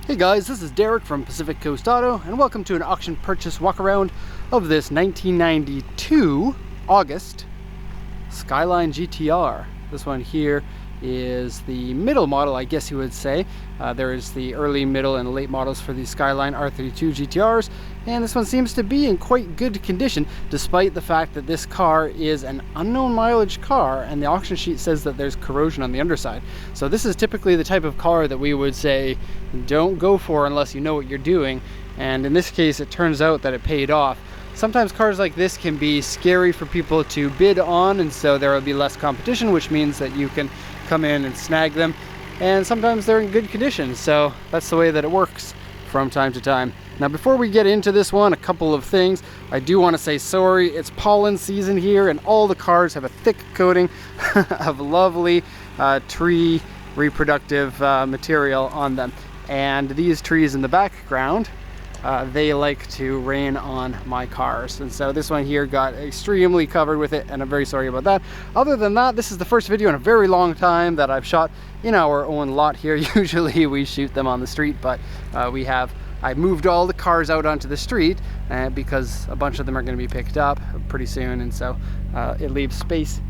Hey guys, this is Derek from Pacific Coast Auto, and welcome to an auction purchase walk around of this 1992 August Skyline GTR. This one here is the middle model, I guess you would say. There is the early, middle, and late models for the Skyline R32 GTRs, and this one seems to be in quite good condition, despite the fact that this car is an unknown mileage car, and the auction sheet says that there's corrosion on the underside. So this is typically the type of car that we would say, don't go for unless you know what you're doing, and in this case it turns out that it paid off. Sometimes cars like this can be scary for people to bid on, and so there will be less competition, which means that you can come in and snag them, and sometimes they're in good condition, so that's the way that it works from time to time. Now before we get into this one, a couple of things. I do want to say sorry, it's pollen season here and all the cars have a thick coating of lovely tree reproductive material on them, and these trees in the background, they like to rain on my cars, and so this one here got extremely covered with it, and I'm very sorry about that. Other than that, this is the first video in a very long time that I've shot in our own lot here. Usually we shoot them on the street, but I moved all the cars out onto the street because a bunch of them are going to be picked up pretty soon, and so it leaves space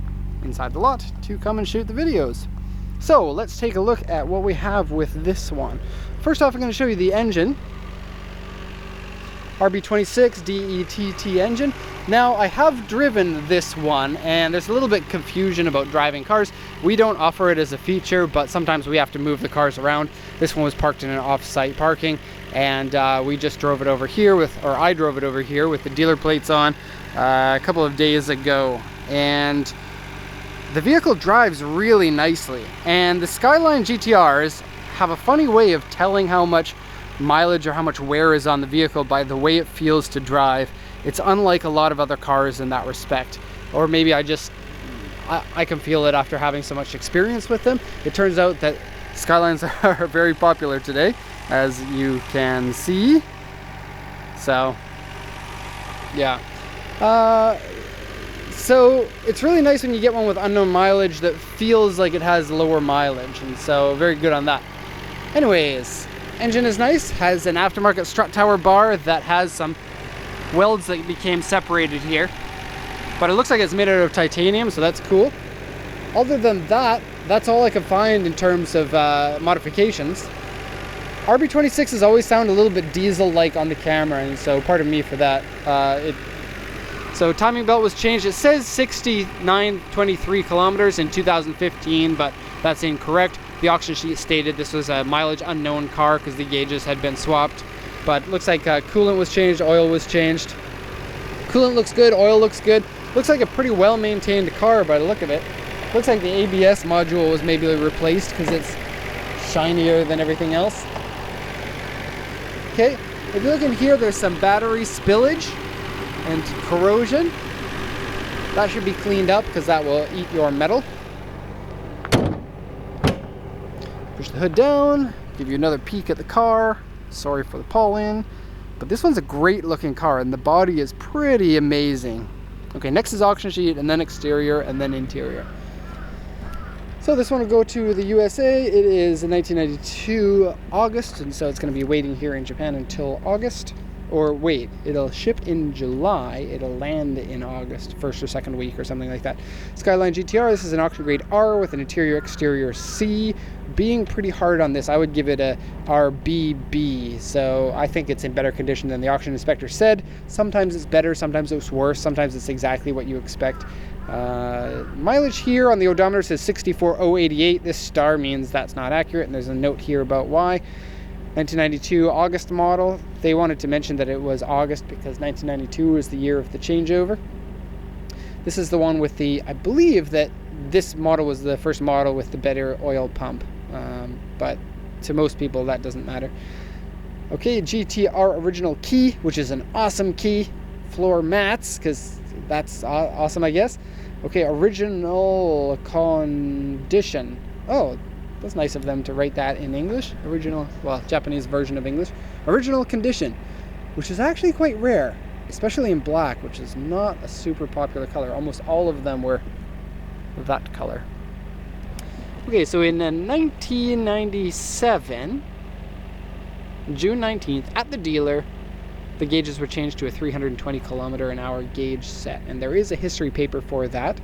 inside the lot to come and shoot the videos. So let's take a look at what we have with this one. First off, I'm going to show you the engine. RB26 DETT engine. Now I have driven this one, and there's a little bit confusion about driving cars. We don't offer it as a feature, but sometimes we have to move the cars around. This one was parked in an off-site parking, and we just drove it over here I drove it over here with the dealer plates on a couple of days ago, and the vehicle drives really nicely. And the Skyline GTRs have a funny way of telling how much mileage or how much wear is on the vehicle by the way it feels to drive. It's unlike a lot of other cars in that respect, or maybe I can feel it after having so much experience with them. It turns out that Skylines are very popular today, as you can see. So yeah, so it's really nice when you get one with unknown mileage that feels like it has lower mileage, and so very good on that. Anyways, engine is nice, has an aftermarket strut tower bar that has some welds that became separated here, but it looks like it's made out of titanium, so that's cool. Other than that, that's all I can find in terms of modifications. RB26s always sound a little bit diesel-like on the camera, and so pardon me for that. So timing belt was changed. It says 6923 kilometers in 2015, but that's incorrect. The auction sheet stated this was a mileage unknown car because the gauges had been swapped, but looks like coolant was changed, oil was changed. Coolant looks good, oil looks good. Looks like a pretty well maintained car by the look of it. Looks like the ABS module was maybe replaced because it's shinier than everything else. Okay, if you look in here, there's some battery spillage and corrosion. That should be cleaned up because that will eat your metal. Push the hood down, give you another peek at the car. Sorry for the pollen, but this one's a great looking car and the body is pretty amazing. Okay, next is auction sheet, and then exterior, and then interior. So this one will go to the USA. It is in 1992 August, and so it's going to be waiting here in Japan until August. Or wait, it'll ship in July, it'll land in August, first or second week or something like that. Skyline GTR, this is an auction grade R with an interior exterior C. Being pretty hard on this, I would give it a RBB, so I think it's in better condition than the auction inspector said. Sometimes it's better, sometimes it's worse, sometimes it's exactly what you expect. Mileage here on the odometer says 64,088. This star means that's not accurate, and there's a note here about why. 1992 August model. They wanted to mention that it was August because 1992 was the year of the changeover. This is the one with the, I believe that this model was the first model with the better oil pump, but to most people that doesn't matter. Okay, GTR original key, which is an awesome key. Floor mats, because that's awesome, I guess. Okay, original condition. Oh, that's nice of them to write that in English. Original, well, Japanese version of English. Original condition, which is actually quite rare, especially in black, which is not a super popular color. Almost all of them were that color. Okay, so in 1997, June 19th, at the dealer, the gauges were changed to a 320 km/h gauge set, and there is a history paper for that,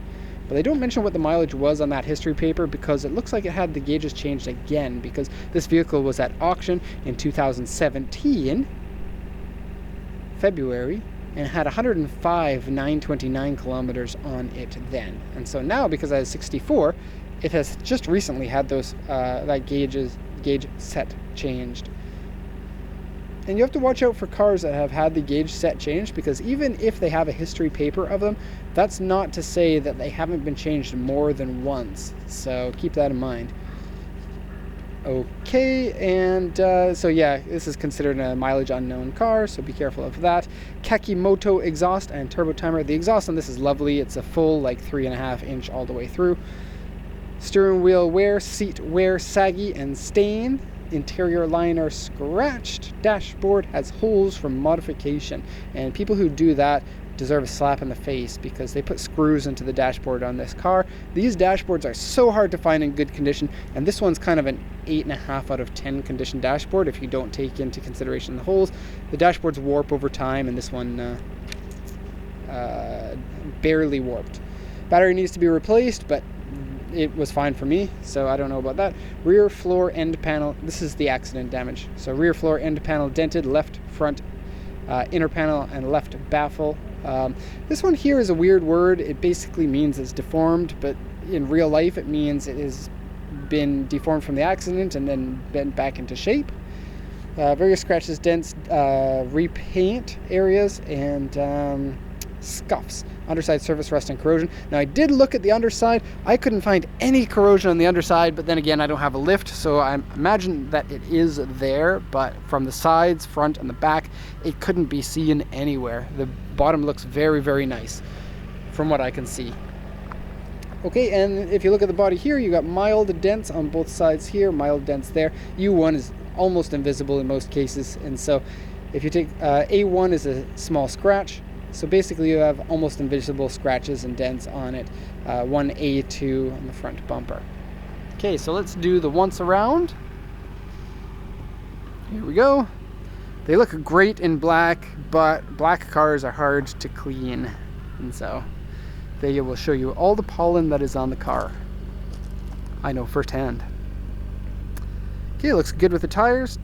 but they don't mention what the mileage was on that history paper because it looks like it had the gauges changed again, because this vehicle was at auction in 2017, February, and had 105 929 kilometers on it then. And so now, because I have 64, it has just recently had those that gauge set changed. And you have to watch out for cars that have had the gauge set changed, because even if they have a history paper of them, that's not to say that they haven't been changed more than once. So keep that in mind. Okay, and so yeah, this is considered a mileage unknown car, so be careful of that. Kakimoto exhaust and turbo timer. The exhaust on this is lovely. It's a full, like, 3.5 inch all the way through. Steering wheel wear, seat wear, saggy and stain. Interior liner scratched. Dashboard has holes from modification, and people who do that deserve a slap in the face, because they put screws into the dashboard on this car. These dashboards are so hard to find in good condition, and this one's kind of an 8.5 out of 10 condition dashboard if you don't take into consideration the holes. The dashboards warp over time, and this one barely warped. Battery needs to be replaced, but it was fine for me, so I don't know about that. Rear floor end panel, this is the accident damage. So rear floor end panel dented, left front inner panel and left baffle. This one here is a weird word. It basically means it's deformed, but in real life it means it has been deformed from the accident and then bent back into shape. Various scratches, dents, repaint areas, and scuffs. Underside surface rust and corrosion. Now, I did look at the underside. I couldn't find any corrosion on the underside, but then again, I don't have a lift, so I imagine that it is there, but from the sides, front, and the back, it couldn't be seen anywhere. The bottom looks very, very nice from what I can see. Okay, and if you look at the body here, you got mild dents on both sides here, mild dents there. U1 is almost invisible in most cases, and so if you take A1 is a small scratch. So basically you have almost invisible scratches and dents on it. 1A2 on the front bumper. Okay, so let's do the once around. Here we go. They look great in black, but black cars are hard to clean. And so they will show you all the pollen that is on the car. I know firsthand. Okay, it looks good with the tires.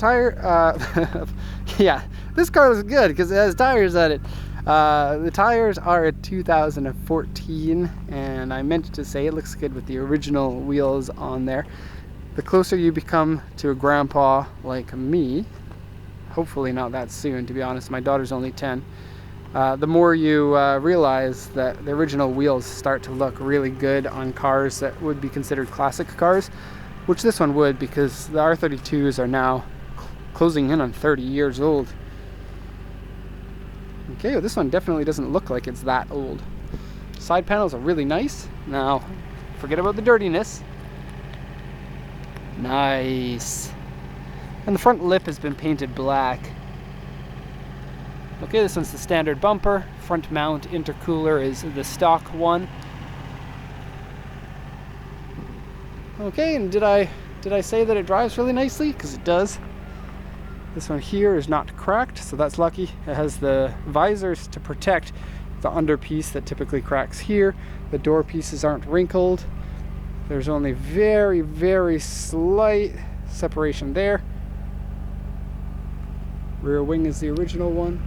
Yeah, this car looks good because it has tires on it. The tires are a 2014, and I meant to say it looks good with the original wheels on there. The closer you become to a grandpa like me, hopefully not that soon, to be honest, my daughter's only 10, the more you realize that the original wheels start to look really good on cars that would be considered classic cars, which this one would, because the R32s are now closing in on 30 years old. Okay, well, this one definitely doesn't look like it's that old. Side panels are really nice. Now, forget about the dirtiness. Nice. And the front lip has been painted black. Okay, this one's the standard bumper. Front mount intercooler is the stock one. Okay, and did I say that it drives really nicely? Because it does. This one here is not cracked, so that's lucky. It has the visors to protect the underpiece that typically cracks here. The door pieces aren't wrinkled. There's only very, very slight separation there. Rear wing is the original one.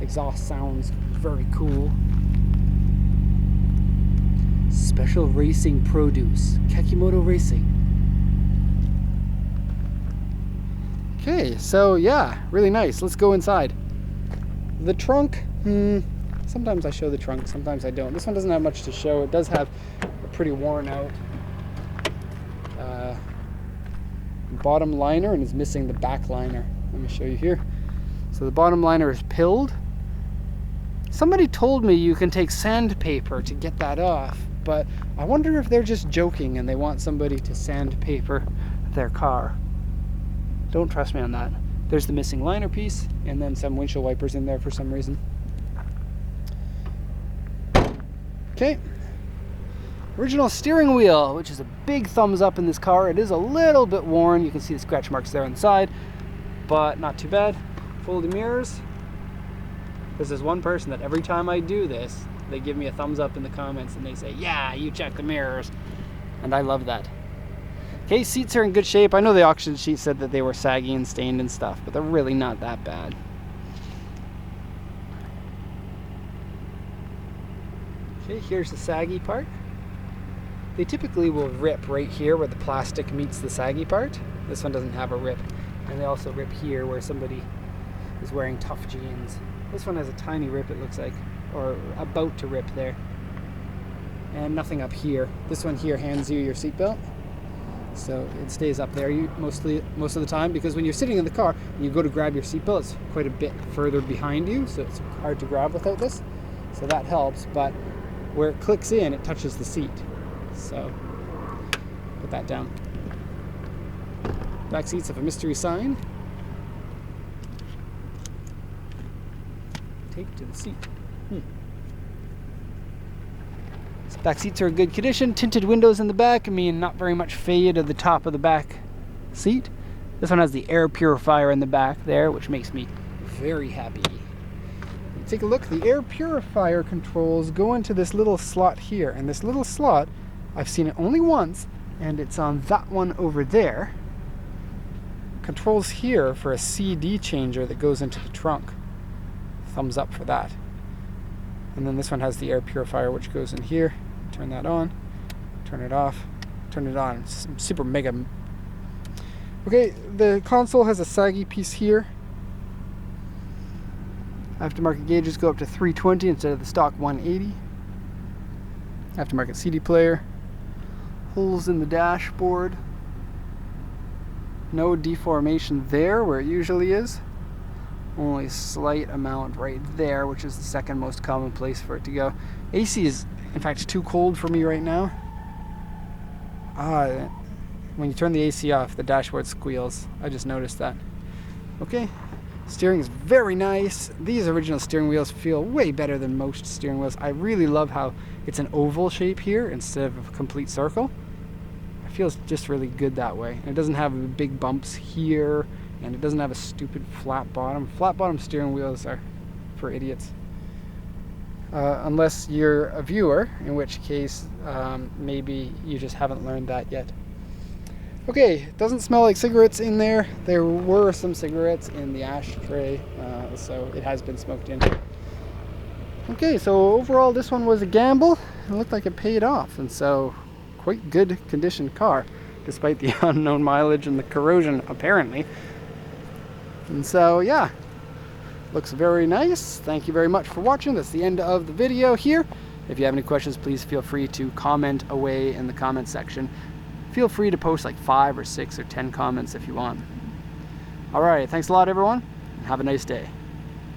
Exhaust sounds very cool. Special Racing Produce, Kakimoto Racing. Okay, so yeah, really nice. Let's go inside. The trunk, sometimes I show the trunk, sometimes I don't. This one doesn't have much to show. It does have a pretty worn out bottom liner and is missing the back liner. Let me show you here. So the bottom liner is pilled. Somebody told me you can take sandpaper to get that off, but I wonder if they're just joking and they want somebody to sandpaper their car. Don't trust me on that. There's the missing liner piece, and then some windshield wipers in there for some reason. Okay. Original steering wheel, which is a big thumbs up in this car. It is a little bit worn. You can see the scratch marks there on the side, but not too bad. Folding mirrors. There's one person that every time I do this, they give me a thumbs up in the comments and they say, yeah, you check the mirrors. And I love that. Okay, seats are in good shape. I know the auction sheet said that they were saggy and stained and stuff, but they're really not that bad. Okay, here's the saggy part. They typically will rip right here where the plastic meets the saggy part. This one doesn't have a rip. And they also rip here where somebody is wearing tough jeans. This one has a tiny rip, it looks like, or about to rip there. And nothing up here. This one here hands you your seatbelt. So it stays up there most of the time, because when you're sitting in the car and you go to grab your seatbelt, it's quite a bit further behind you, so it's hard to grab without this. So that helps, but where it clicks in, it touches the seat. So put that down. Back seats have a mystery sign. Tape to the seat. Back seats are in good condition. Tinted windows in the back. I mean, not very much fade at the top of the back seat. This one has the air purifier in the back there, which makes me very happy. Take a look. The air purifier controls go into this little slot here, and this little slot, I've seen it only once, and it's on that one over there. Controls here for a CD changer that goes into the trunk. Thumbs up for that. And then this one has the air purifier, which goes in here. Turn that on, turn it off, turn it on. It's super mega. Okay, the console has a saggy piece here. Aftermarket gauges go up to 320 instead of the stock 180. Aftermarket CD player. Holes in the dashboard. No deformation there where it usually is. Only a slight amount right there, which is the second most common place for it to go. AC is, in fact, too cold for me right now. When you turn the AC off, the dashboard squeals. I just noticed that. Okay, steering is very nice. These original steering wheels feel way better than most steering wheels. I really love how it's an oval shape here instead of a complete circle. It feels just really good that way. And it doesn't have big bumps here. And it doesn't have a stupid flat bottom. Flat bottom steering wheels are for idiots. Unless you're a viewer, in which case maybe you just haven't learned that yet. Okay, it doesn't smell like cigarettes in there. There were some cigarettes in the ashtray, so it has been smoked in. Okay, so overall this one was a gamble. It looked like it paid off, and so quite good condition car, despite the unknown mileage and the corrosion apparently. And so, yeah, looks very nice. Thank you very much for watching. That's the end of the video here. If you have any questions, please feel free to comment away in the comment section. Feel free to post like 5 or 6 or 10 comments if you want. All right, thanks a lot, everyone, and have a nice day.